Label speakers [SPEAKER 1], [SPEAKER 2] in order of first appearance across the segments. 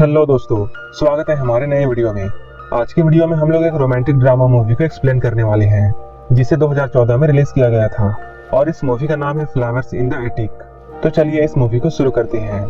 [SPEAKER 1] Hello दोस्तों, स्वागत है हमारे नए वीडियो में। आज की वीडियो में हम लोग एक रोमांटिक ड्रामा मूवी को एक्सप्लेन करने वाले हैं, जिसे 2014 में रिलीज किया गया था और इस मूवी का नाम है फ्लावर्स इन द एटिक। तो चलिए इस मूवी को शुरू करते हैं।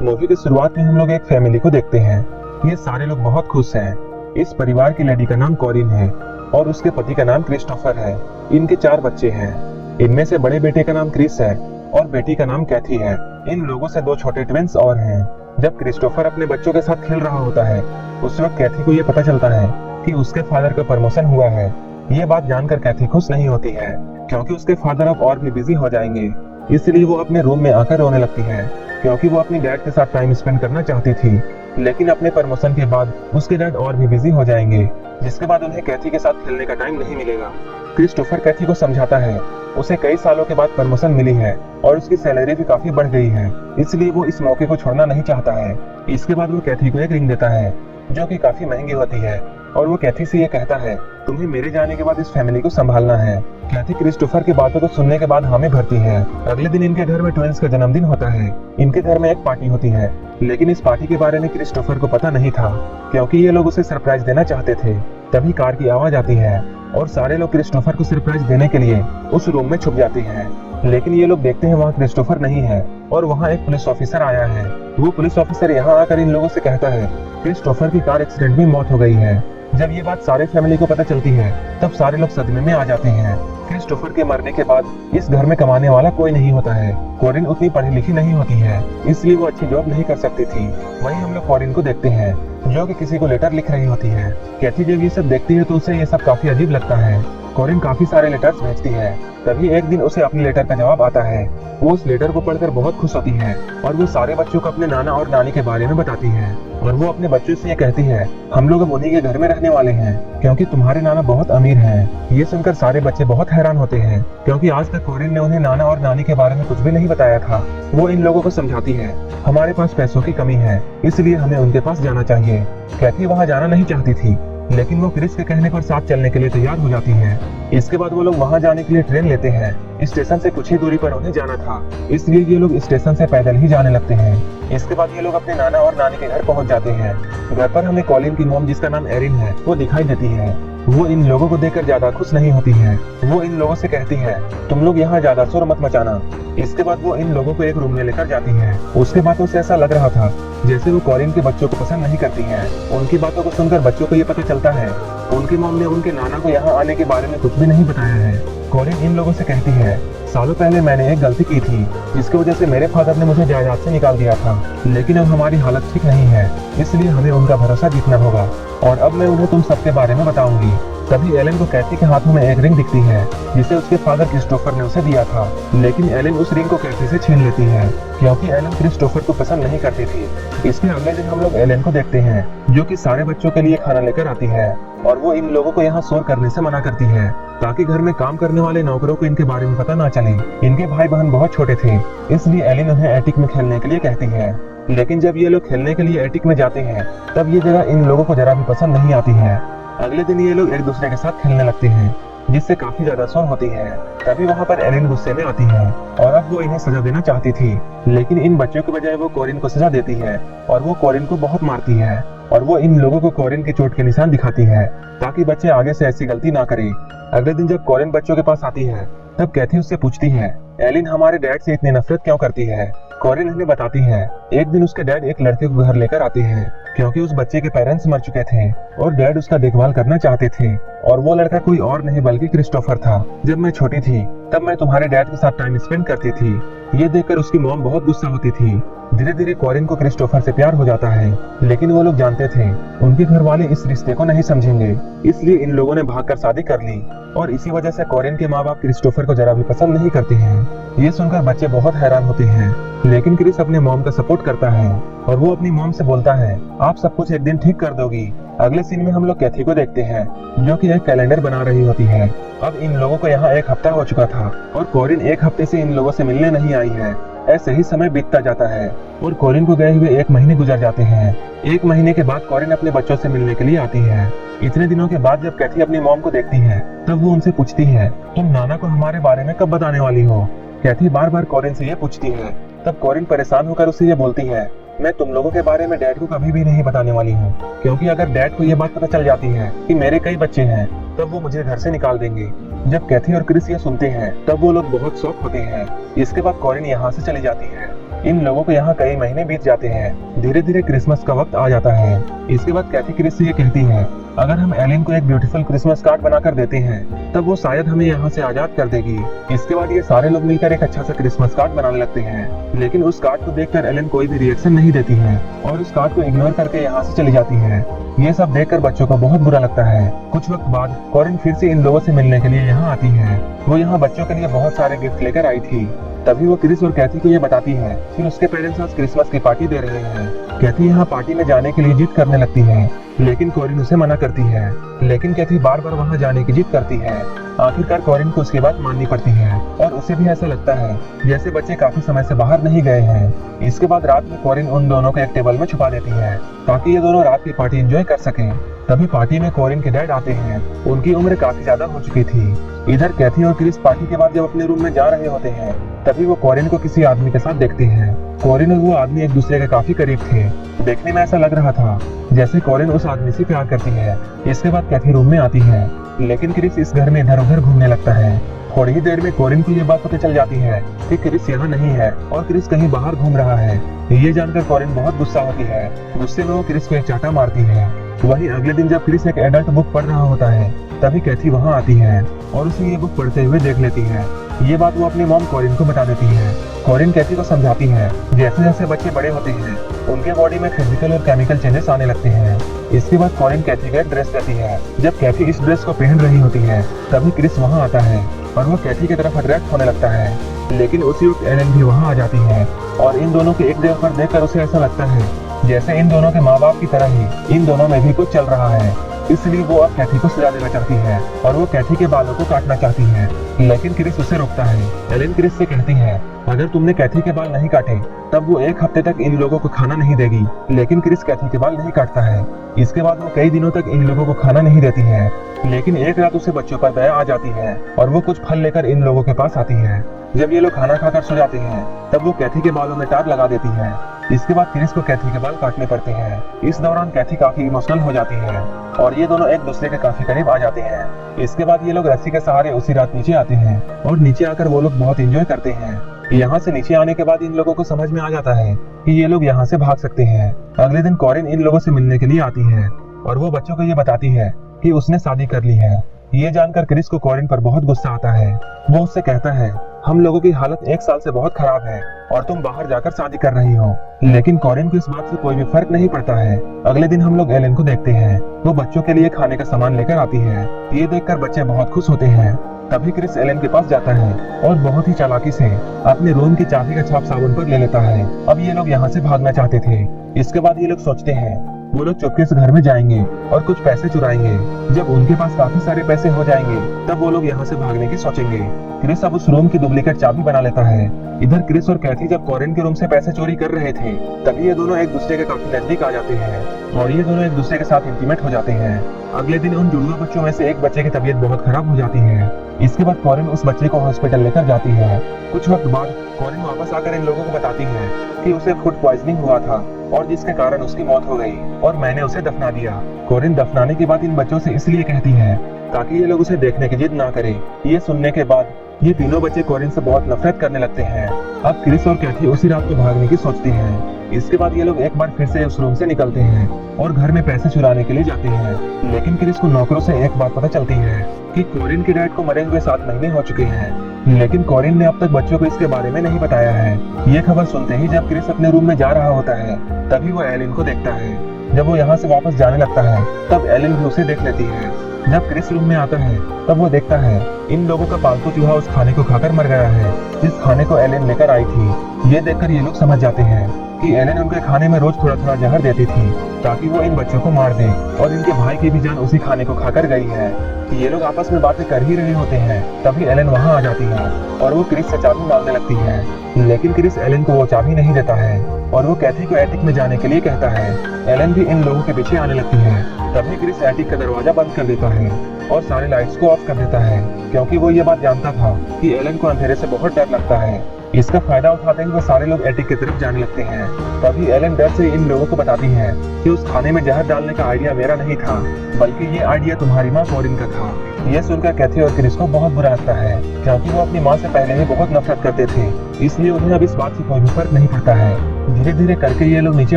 [SPEAKER 1] मूवी की शुरुआत में हम लोग एक फैमिली को देखते हैं। ये सारे लोग बहुत खुश हैं। इस परिवार की लड़की का नाम कॉरिन है और उसके पति का नाम क्रिस्टोफर है। इनके 4 बच्चे हैं। इनमें से बड़े बेटे का नाम क्रिस है और बेटी का नाम कैथी है। इन लोगों से 2 छोटे ट्विंस और हैं। जब क्रिस्टोफर अपने बच्चों के साथ खेल रहा होता है, उस वक्त कैथी को ये पता चलता है कि उसके फादर का प्रमोशन हुआ है। ये बात जानकर कैथी खुश नहीं होती है, क्योंकि उसके फादर अब और भी बिजी हो जाएंगे। इसलिए वो अपने रूम में आकर रोने लगती है, क्योंकि वो अपनी डैड के साथ टाइम स्पेंड करना चाहती थी। लेकिन अपने प्रमोशन के बाद उसके डैड और भी बिजी हो जाएंगे, जिसके बाद उन्हें कैथी के साथ खेलने का टाइम नहीं मिलेगा। क्रिस्टोफर कैथी को समझाता है, उसे कई सालों के बाद प्रमोशन मिली है और उसकी सैलरी भी काफी बढ़ गई है, इसलिए वो इस मौके को छोड़ना नहीं चाहता है। इसके बाद वो कैथी को एक रिंग देता है, जो कि काफी महंगी होती है, और वो कैथी से ये कहता है, तुम्हें मेरे जाने के बाद इस फैमिली को संभालना है। कैथी क्रिस्टोफर की बातों को सुनने के बाद हामी भरती है। अगले दिन इनके घर में ट्विंस का जन्मदिन होता है। इनके घर में एक पार्टी होती है, लेकिन इस पार्टी के बारे में क्रिस्टोफर को पता नहीं था, क्योंकि ये लोग उसे सरप्राइज देना चाहते थे। तभी कार की आवाज आती है और सारे लोग क्रिस्टोफर को सरप्राइज देने के लिए उस रूम में छुप जाते हैं। लेकिन ये लोग देखते हैं वहाँ क्रिस्टोफर नहीं है और वहाँ एक पुलिस ऑफिसर आया है। वो पुलिस ऑफिसर यहाँ आकर इन लोगों से कहता है, क्रिस्टोफर की कार एक्सीडेंट में मौत हो गई है। जब ये बात सारे फैमिली को पता चलती है, तब सारे लोग सदमे में आ जाते हैं। क्रिस्टोफर के मरने के बाद इस घर में कमाने वाला कोई नहीं होता है। कॉरिन उतनी पढ़ी लिखी नहीं होती है, इसलिए वो अच्छी जॉब नहीं कर सकती थी। वहीं हम लोग कॉरिन को देखते हैं, जो कि किसी को लेटर लिख रही होती है। कैथी जब ये सब देखती है तो उसे ये सब काफी अजीब लगता है। कॉरिन काफी सारे लेटर्स भेजती है। तभी एक दिन उसे अपने लेटर का जवाब आता है। वो उस लेटर को पढ़कर बहुत खुश होती है और वो सारे बच्चों को अपने नाना और नानी के बारे में बताती है। और वो अपने बच्चों से ये कहती है, हम लोग अब उन्हीं के घर में रहने वाले हैं, क्योंकि तुम्हारे नाना बहुत अमीर हैं। ये सुनकर सारे बच्चे बहुत हैरान होते हैं, क्योंकि आज तक कॉरिन ने उन्हें नाना और नानी के बारे में कुछ भी नहीं बताया था। वो इन लोगों को समझाती है, हमारे पास पैसों की कमी है, इसलिए हमें उनके पास जाना चाहिए। कैथी वहाँ जाना नहीं चाहती थी, लेकिन वो क्रिस के कहने पर साथ चलने के लिए तैयार हो जाती है। इसके बाद वो लोग वहाँ जाने के लिए ट्रेन लेते हैं। स्टेशन से कुछ ही दूरी पर उन्हें जाना था, इसलिए ये लोग स्टेशन से पैदल ही जाने लगते हैं। इसके बाद ये लोग अपने नाना और नानी के घर पहुँच जाते हैं। घर पर हमें कॉलिन की मॉम, जिसका नाम एरिन है, वो दिखाई देती है। वो इन लोगों को देखकर ज्यादा खुश नहीं होती है। वो इन लोगों से कहती है, तुम लोग यहाँ ज्यादा शोर मत मचाना। इसके बाद वो इन लोगों को एक रूम में लेकर जाती है। उसके बातों से ऐसा लग रहा था जैसे वो कॉरिन के बच्चों को पसंद नहीं करती है। उनकी बातों को सुनकर बच्चों को ये पता चलता है, उनकी मॉम ने उनके नाना को यहाँ आने के बारे में कुछ भी नहीं बताया है। कॉरिन इन लोगों से कहती है, सालों पहले मैंने एक गलती की थी, जिसकी वजह से मेरे फादर ने मुझे जायदाद से निकाल दिया था। लेकिन अब हमारी हालत ठीक नहीं है, इसलिए हमें उनका भरोसा जीतना होगा और अब मैं उन्हें तुम सबके बारे में बताऊंगी। तभी एलन को कैथी के हाथों में एक रिंग दिखती है, जिसे उसके फादर क्रिस्टोफर ने उसे दिया था। लेकिन एलन उस रिंग को कैथी से छीन लेती है, क्योंकि एलन क्रिस्टोफर को पसंद नहीं करती थी। इसके अगले दिन हम लोग एलन को देखते हैं, जो कि सारे बच्चों के लिए खाना लेकर आती है और वो इन लोगों को यहाँ शोर करने से मना करती है, ताकि घर में काम करने वाले नौकरों को इनके बारे में पता ना चले। इनके भाई बहन बहुत छोटे थे, इसलिए एलन उन्हें एटिक में खेलने के लिए कहती है। लेकिन जब ये लोग खेलने के लिए एटिक में जाते हैं, तब ये जगह इन लोगों को जरा भी पसंद नहीं आती है। अगले दिन ये लोग एक दूसरे के साथ खेलने लगते हैं, जिससे काफी ज्यादा शोर होती है। तभी वहाँ पर एलिन गुस्से में आती है और अब वो इन्हें सजा देना चाहती थी, लेकिन इन बच्चों के बजाय वो कॉरिन को सजा देती है और वो कॉरिन को बहुत मारती है। और वो इन लोगों को कॉरिन के चोट के निशान दिखाती है, ताकि बच्चे आगे से ऐसी गलती ना करें। अगले दिन जब कॉरिन बच्चों के पास आती है, तब कैथी उससे पूछती है, एलिन हमारे डैड से इतनी नफरत क्यों करती है। कॉरिन उन्हें बताती है, एक दिन उसके डैड एक लड़के को घर लेकर आते हैं, क्योंकि उस बच्चे के पेरेंट्स मर चुके थे और डैड उसका देखभाल करना चाहते थे। और वो लड़का कोई और नहीं बल्कि क्रिस्टोफर था। जब मैं छोटी थी, तब मैं तुम्हारे डैड के साथ टाइम स्पेंड करती थी। ये देखकर उसकी मॉम बहुत गुस्सा होती थी। धीरे धीरे कॉरिन को क्रिस्टोफर से प्यार हो जाता है, लेकिन वो लोग जानते थे उनके घर वाले इस रिश्ते को नहीं समझेंगे, इसलिए इन लोगों ने भागकर शादी कर ली। और इसी वजह से कॉरिन के माँ बाप क्रिस्टोफर को जरा भी पसंद नहीं करते हैं। ये सुनकर बच्चे बहुत हैरान होते हैं, लेकिन क्रिस अपने मॉम का सपोर्ट करता है और वो अपनी मॉम से बोलता है, आप सब कुछ एक दिन ठीक कर दोगी। अगले सीन में हम लोग कैथी को देखते हैं, जो कि एक कैलेंडर बना रही होती है। अब इन लोगों को यहाँ एक हफ्ता हो चुका था और कॉरिन एक हफ्ते से इन लोगों से मिलने नहीं आई है। ऐसे ही समय बीतता जाता है और कॉरिन को गए हुए 1 महीने गुजर जाते हैं। 1 महीने के बाद कॉरिन अपने बच्चों से मिलने के लिए आती है। इतने दिनों के बाद जब कैथी अपनी मॉम को देखती है, तब वो उनसे पूछती है, तुम नाना को हमारे बारे में कब बताने वाली हो। कैथी बार बार कॉरिन से ये पूछती है। तब कॉरिन परेशान होकर उससे ये बोलती है, मैं तुम लोगों के बारे में डैड को कभी भी नहीं बताने वाली हूँ, क्योंकि अगर डैड को ये बात पता चल जाती है कि मेरे कई बच्चे हैं तब वो मुझे घर से निकाल देंगे। जब कैथी और क्रिस ये सुनते हैं तब वो लोग बहुत शॉक होते हैं। इसके बाद कॉरिन यहाँ से चली जाती है। इन लोगों को यहाँ कई महीने बीत जाते हैं। धीरे धीरे क्रिसमस का वक्त आ जाता है। इसके बाद कैथी क्रिस से ये कहती है, अगर हम एलिन को एक ब्यूटीफुल क्रिसमस कार्ड बनाकर देते हैं तब वो शायद हमें यहाँ से आजाद कर देगी। इसके बाद ये सारे लोग मिलकर एक अच्छा सा क्रिसमस कार्ड बनाने लगते हैं, लेकिन उस कार्ड को देखकर एलिन कोई भी रिएक्शन नहीं देती है और उस कार्ड को इग्नोर करके यहाँ से चली जाती है। ये सब देखकर बच्चों को बहुत बुरा लगता है। कुछ वक्त बाद कॉरिन फिर से इन लोगों से मिलने के लिए यहाँ आती है। वो यहाँ बच्चों के लिए बहुत सारे गिफ्ट लेकर आई थी। तभी वो क्रिस और कैथी को ये बताती है कि उसके पेरेंट्स आज क्रिसमस की पार्टी दे रहे हैं। कैथी यहाँ पार्टी में जाने के लिए जिद करने लगती है, लेकिन कॉरिन उसे मना करती है। लेकिन कैथी बार बार वहाँ जाने की जिद करती है। आखिरकार कॉरिन को उसकी बात माननी पड़ती है और उसे भी ऐसा लगता है जैसे बच्चे काफी समय से बाहर नहीं गए हैं। इसके बाद रात में कॉरिन उन दोनों को एक टेबल में छुपा देती है ताकि ये दोनों रात की पार्टी एंजॉय कर सकें। तभी पार्टी में कॉरिन के डैड आते हैं। उनकी उम्र काफी ज्यादा हो चुकी थी। इधर कैथी और क्रिस पार्टी के बाद जब अपने रूम में जा रहे होते हैं तभी वो कॉरिन को किसी आदमी के साथ देखते हैं। कॉरिन और वो आदमी एक दूसरे के काफी करीब थे। देखने में ऐसा लग रहा था जैसे कॉरिन उस आदमी से प्यार करती है। इसके बाद कैथी रूम में आती है, लेकिन क्रिस इस घर में इधर उधर घूमने लगता है। थोड़ी ही देर में कॉरिन को ये बात पता चल जाती है कि क्रिस यहाँ नहीं है और क्रिस कहीं बाहर घूम रहा है। ये जानकर कॉरिन बहुत गुस्सा होती है। गुस्से में वो क्रिस को एक चांटा मारती है। वहीं अगले दिन जब क्रिस एक एडल्ट बुक पढ़ रहा होता है तभी कैथी वहाँ आती है और उसे ये बुक पढ़ते हुए देख लेती है। ये बात वो अपनी मॉम कॉरिन को बता देती है। कॉरिन कैथी को समझाती है जैसे जैसे बच्चे बड़े होते हैं उनके बॉडी में फिजिकल और केमिकल चेंजेस आने लगते हैं। इसके बाद कॉरिन कैथी को एक ड्रेस देती है। जब कैथी इस ड्रेस को पहन रही होती है तभी क्रिस वहाँ आता है और वो कैथी की तरफ अट्रैक्ट होने लगता है। लेकिन उसी वक्त एलन भी वहाँ आ जाती है और इन दोनों को एक जगह पर देखकर उसे ऐसा लगता है जैसे इन दोनों के माँ बाप की तरह ही इन दोनों में भी कुछ चल रहा है। इसलिए वो अब कैथी को सजा देना चाहती है और वो कैथी के बालों को काटना चाहती है, लेकिन क्रिस उसे रोकता है। एलन क्रिस से कहती है, अगर तुमने कैथी के बाल नहीं काटे तब वो एक हफ्ते तक इन लोगों को खाना नहीं देगी। लेकिन क्रिस कैथी के बाल नहीं काटता है। इसके बाद वो कई दिनों तक इन लोगों को खाना नहीं देती है। लेकिन एक रात उसे बच्चों पर दया आ जाती है और वो कुछ फल लेकर इन लोगों के पास आती है। जब ये लोग खाना खाकर सो जाते हैं तब वो कैथी के बालों में तार लगा देती है। इसके बाद क्रिस को कैथी के बाल काटने पड़ते हैं। इस दौरान कैथी काफी इमोशनल हो जाती है और ये दोनों एक दूसरे के काफी करीब आ जाते हैं। इसके बाद ये लोग रस्सी के सहारे उसी रात नीचे आते हैं और नीचे आकर वो लोग बहुत एंजॉय करते हैं। यहाँ से नीचे आने के बाद इन लोगों को समझ में आ जाता है कि ये लोग यहाँ से भाग सकते हैं। अगले दिन कॉरिन इन लोगों से मिलने के लिए आती है और वो बच्चों को ये बताती है कि उसने शादी कर ली है। ये जानकर क्रिस को कॉरिन पर बहुत गुस्सा आता है। वो उससे कहता है, हम लोगों की हालत एक साल से बहुत खराब है और तुम बाहर जाकर शादी कर रही हो। लेकिन कॉरिन को इस बात से कोई भी फर्क नहीं पड़ता है। अगले दिन हम लोग एलन को देखते हैं। वो बच्चों के लिए खाने का सामान लेकर आती है। ये देखकर बच्चे बहुत खुश होते हैं। तभी क्रिस एलन के पास जाता है और बहुत ही चालाकी से अपने रूम की चाबी का छाप साबुन पर ले लेता है। अब ये लोग यहाँ से भागना चाहते थे। इसके बाद ये लोग सोचते हैं वो लोग चुपके से घर में जाएंगे और कुछ पैसे चुराएंगे। जब उनके पास काफी सारे पैसे हो जाएंगे तब वो लोग यहाँ से भागने की सोचेंगे। क्रिस अब उस रूम की डुप्लीकेट चाबी बना लेता है। इधर क्रिस और कैथी जब कॉरिन के रूम से पैसे चोरी कर रहे थे तभी ये दोनों एक दूसरे के काफी नजदीक आ जाते हैं और ये दोनों एक दूसरे के साथ इंटीमेट हो जाते हैं। अगले दिन उन जुड़वा बच्चों में से एक बच्चे की तबीयत बहुत खराब हो जाती है। इसके बाद कॉरिन उस बच्चे को हॉस्पिटल लेकर जाती है। कुछ वक्त बाद कॉरिन वापस आकर इन लोगों को बताती है कि उसे फूड पॉइजनिंग हुआ था और जिसके कारण उसकी मौत हो गई और मैंने उसे दफना दिया। कॉरिन दफनाने की बात इन बच्चों से इसलिए कहती है ताकि ये लोग उसे देखने की जिद ना करें। ये सुनने के बाद ये तीनों बच्चे कॉरिन से बहुत नफरत करने लगते हैं। अब क्रिस और कैथी उसी रात को भागने की सोचते हैं। इसके बाद ये लोग एक बार फिर से उस रूम से निकलते हैं और घर में पैसे चुराने के लिए जाते हैं। लेकिन क्रिस को नौकरों से एक बात पता चलती है कि कॉरिन के डैड को मरे हुए 7 महीने हो चुके हैं। लेकिन कॉरिन ने अब तक बच्चों को इसके बारे में नहीं बताया है। ये खबर सुनते ही जब क्रिस अपने रूम में जा रहा होता है तभी वो एलिन को देखता है। जब वो यहाँ से वापस जाने लगता है तब एलिन भी उसे देख लेती है। जब क्रिस रूम में आता है तब वो देखता है इन लोगों का पालतू चूहा उस खाने को खाकर मर गया है जिस खाने को एलिन लेकर आई थी। ये देखकर ये लोग समझ जाते हैं कि एलिन उनके खाने में रोज थोड़ा थोड़ा जहर देती थी ताकि वो इन बच्चों को मार दे और इनके भाई की भी जान उसी खाने को खाकर गई है। ये लोग आपस में बातें कर ही रहे होते हैं तभी एलिन वहाँ आ जाती है और वो क्रिस से चाबी मांगने लगती है। लेकिन क्रिस एलिन को वो चाबी नहीं देता है और वो कैथी को एटिक में जाने के लिए कहता है। एलन भी इन लोगों के पीछे आने लगती है। तभी क्रिस एटिक का दरवाजा बंद कर देता है और सारे लाइट्स को ऑफ कर देता है, क्योंकि वो ये बात जानता था कि एलन को अंधेरे से बहुत डर लगता है। इसका फायदा उठाते हुए वो सारे लोग एटिक की तरफ जाने लगते हैं। तभी एलन डर से इन लोगों को बताती है कि उस खाने में जहर डालने का आइडिया मेरा नहीं था, बल्कि ये आइडिया तुम्हारी माँ कोरिन का था। यह सुनकर कैथी और क्रिस को बहुत बुरा लगता है, क्योंकि वो अपनी माँ से पहले ही बहुत नफरत करते थे, इसलिए उन्हें अब इस बात से कोई भी फर्क नहीं पड़ता है। धीरे धीरे करके ये लोग नीचे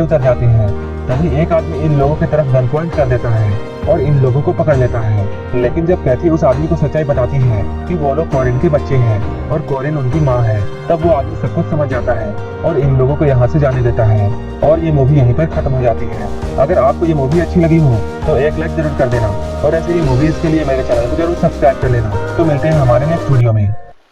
[SPEAKER 1] उतर जाते हैं। तभी एक आदमी इन लोगों की तरफ गन पॉइंट कर देता है और इन लोगों को पकड़ लेता है। लेकिन जब कैथी उस आदमी को सच्चाई बताती है कि वो लोग कोरिन के बच्चे हैं और कोरिन उनकी माँ है, तब वो आदमी सब कुछ समझ जाता है और इन लोगों को यहाँ से जाने देता है और ये मूवी यहीं पर खत्म हो जाती है। अगर आपको ये मूवी अच्छी लगी हो तो एक लाइक जरूर कर देना और ऐसे ही मूवीज के लिए मेरे चैनल को जरूर सब्सक्राइब कर लेना। तो मिलते हैं हमारे नेक्स्ट वीडियो में।